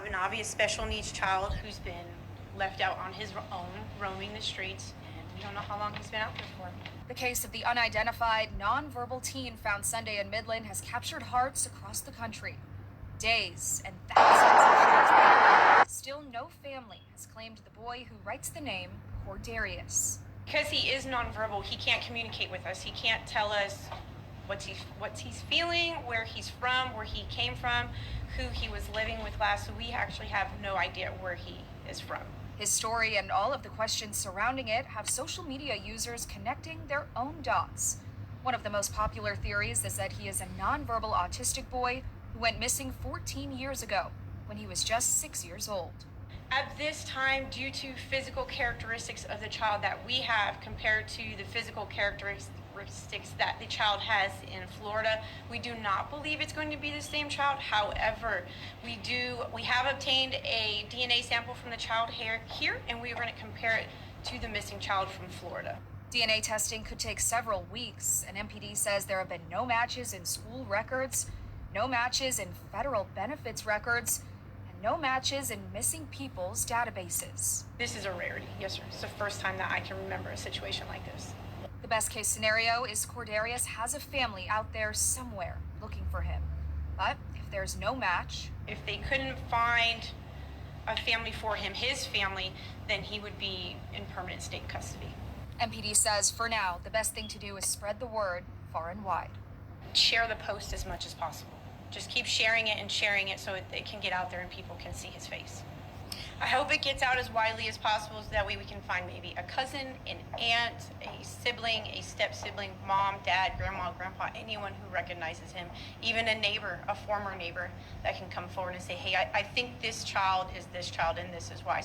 an obvious special needs child who's been left out on his own, roaming the streets, and we don't know how long he's been out there for. The case of the unidentified, nonverbal teen found Sunday in Midland has captured hearts across the country. Days and thousands of shares later, still no family has claimed the boy who writes the name Cordarius. Because he is nonverbal, he can't communicate with us. He can't tell us what he's feeling, where he's from, where he came from, who he was living with last. So we actually have no idea where he is from. His story and all of the questions surrounding it have social media users connecting their own dots. One of the most popular theories is that he is a nonverbal autistic boy who went missing 14 years ago when he was just 6 years old. At this time, due to physical characteristics of the child that we have compared to the physical characteristics that the child has in Florida, we do not believe it's going to be the same child. However, we have obtained a DNA sample from the child here, and we are going to compare it to the missing child from Florida. DNA testing could take several weeks, and MPD says there have been no matches in school records, no matches in federal benefits records, and no matches in missing people's databases. This is a rarity, yes sir. It's the first time that I can remember a situation like this. The best case scenario is Cordarius has a family out there somewhere looking for him. But if there's no match, if they couldn't find a family for him, his family, then he would be in permanent state custody. MPD says for now, the best thing to do is spread the word far and wide. Share the post as much as possible. Just keep sharing it so it can get out there and people can see his face. I hope it gets out as widely as possible so that way we can find maybe a cousin, an aunt, a sibling, a step-sibling, mom, dad, grandma, grandpa, anyone who recognizes him, even a neighbor, a former neighbor that can come forward and say, hey, I think this child is this child and this is why.